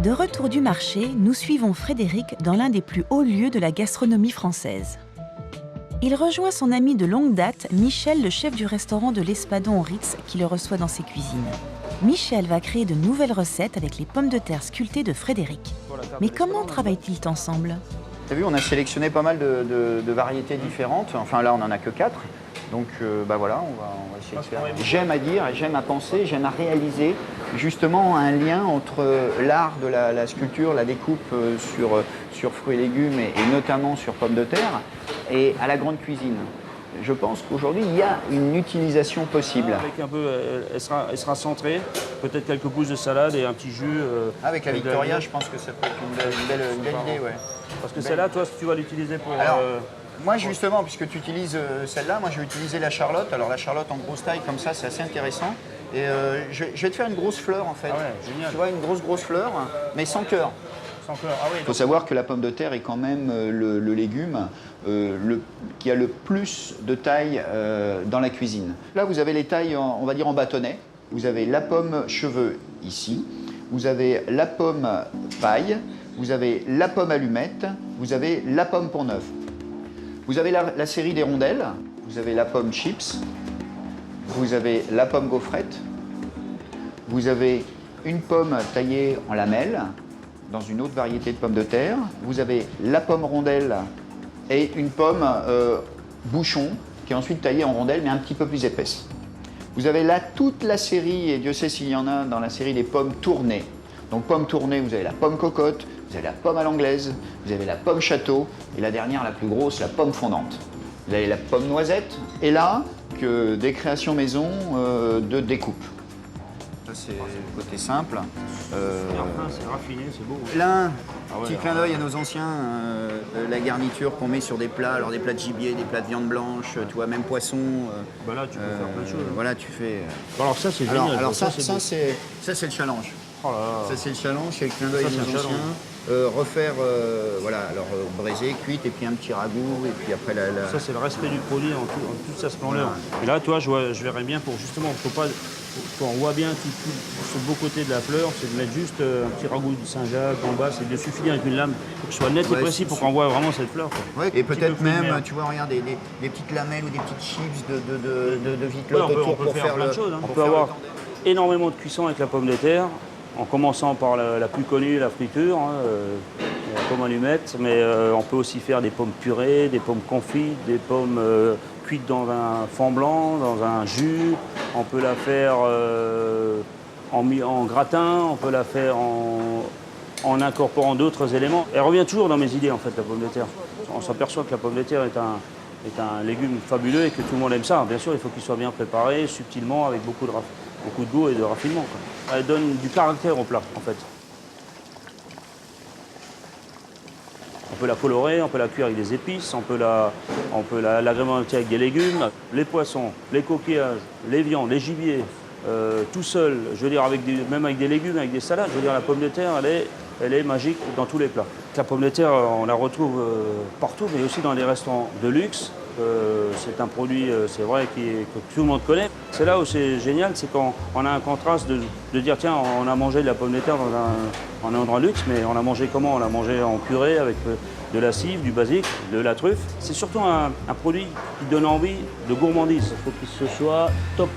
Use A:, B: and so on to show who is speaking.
A: De retour du marché, nous suivons Frédéric dans l'un des plus hauts lieux de la gastronomie française. Il rejoint son ami de longue date, Michel, le chef du restaurant de l'Espadon au Ritz, qui le reçoit dans ses cuisines. Michel va créer de nouvelles recettes avec les pommes de terre sculptées de Frédéric. Mais comment travaillent-ils ensemble?
B: Tu as vu, on a sélectionné pas mal de variétés différentes. Enfin là, on n'en a que 4. Donc bah voilà, on va essayer de faire. J'aime à dire, j'aime à penser, j'aime à réaliser justement un lien entre l'art de la sculpture, la découpe sur fruits et légumes et notamment sur pommes de terre et à la grande cuisine. Je pense qu'aujourd'hui, il y a une utilisation possible.
C: Avec un peu, elle sera centrée, peut-être quelques pousses de salade et un petit jus.
B: Avec la Victoria, je pense que ça peut être une belle idée. Ouais.
C: Parce que celle-là, toi, si tu vas l'utiliser pour...
B: Alors, moi, justement, puisque tu utilises celle-là, moi, je vais utiliser la Charlotte. Alors, la Charlotte en grosse taille, comme ça, c'est assez intéressant. Et je vais te faire une grosse fleur, en fait.
C: Ah ouais, génial.
B: Tu vois, une grosse fleur, mais sans cœur.
C: Sans cœur. Ah oui,
B: il faut savoir que la pomme de terre est quand même le légume qui a le plus de taille dans la cuisine. Là, vous avez les tailles, on va dire, en bâtonnet. Vous avez la pomme cheveux ici. Vous avez la pomme paille. Vous avez la pomme allumette. Vous avez la pomme pont-neuf. Vous avez la série des rondelles. Vous avez la pomme chips. Vous avez la pomme gaufrette. Vous avez une pomme taillée en lamelles dans une autre variété de pommes de terre. Vous avez la pomme rondelle et une pomme bouchon qui est ensuite taillée en rondelles mais un petit peu plus épaisse. Vous avez là toute la série, et Dieu sait s'il y en a dans la série des pommes tournées. Donc pomme tournée, vous avez la pomme cocotte, vous avez la pomme à l'anglaise, vous avez la pomme château et la dernière, la plus grosse, la pomme fondante. Vous avez la pomme noisette et là, que des créations maison de découpe. Ça, c'est le côté simple.
C: c'est raffiné, c'est beau.
B: Plein, petit clin d'œil à nos anciens, la garniture qu'on met sur des plats, alors des plats de gibier, des plats de viande blanche, tu vois, même poisson.
C: Bah là, tu peux faire plein de choses.
B: Voilà, tu fais.
C: Bon, alors ça, c'est génial.
B: Alors ça, c'est le challenge.
C: Oh là là.
B: Ça, c'est le challenge, c'est le clin d'œil à nos anciens. Refaire, voilà, alors braisée, cuite, et puis un petit ragoût, et puis après la...
C: Ça, c'est le respect du produit en toute sa splendeur. Et là, toi, je verrais bien pour justement, quand on voit bien tout ce beau côté de la fleur, c'est de mettre juste un petit ragoût de Saint-Jacques en bas, c'est de suffire avec une lame pour que ce soit net et précis pour qu'on voit vraiment cette fleur. Quoi.
B: Ouais, et peut-être même, tu vois, regarde, des petites lamelles ou des petites chips de vitelot autour pour faire
C: plein
B: le...
C: de choses. On peut avoir énormément de cuisson avec la pomme de terre, en commençant par la plus connue, la friture, la pomme allumette, mais on peut aussi faire des pommes purées, des pommes confites, des pommes cuites dans un fond blanc, dans un jus. On peut la faire en gratin, on peut la faire en incorporant d'autres éléments. Elle revient toujours dans mes idées, en fait, la pomme de terre. On s'aperçoit que la pomme de terre est un légume fabuleux et que tout le monde aime ça. Bien sûr, il faut qu'il soit bien préparé, subtilement, avec beaucoup de goût et de raffinement, quoi. Elle donne du caractère au plat, en fait. On peut la colorer, on peut la cuire avec des épices, on peut l'agrémenter avec des légumes. Les poissons, les coquillages, les viandes, les gibiers, tout seul, je veux dire, même avec des légumes, avec des salades, je veux dire, la pomme de terre, elle est magique dans tous les plats. La pomme de terre, on la retrouve partout, mais aussi dans les restaurants de luxe. C'est un produit, c'est vrai, que tout le monde connaît. C'est là où c'est génial, c'est quand on a un contraste de dire, tiens, on a mangé de la pomme de terre dans un endroit luxe, mais on l'a mangé comment? On l'a mangé en purée avec de la cive, du basique, de la truffe. C'est surtout un produit qui donne envie de gourmandise. Il faut qu'il se soit top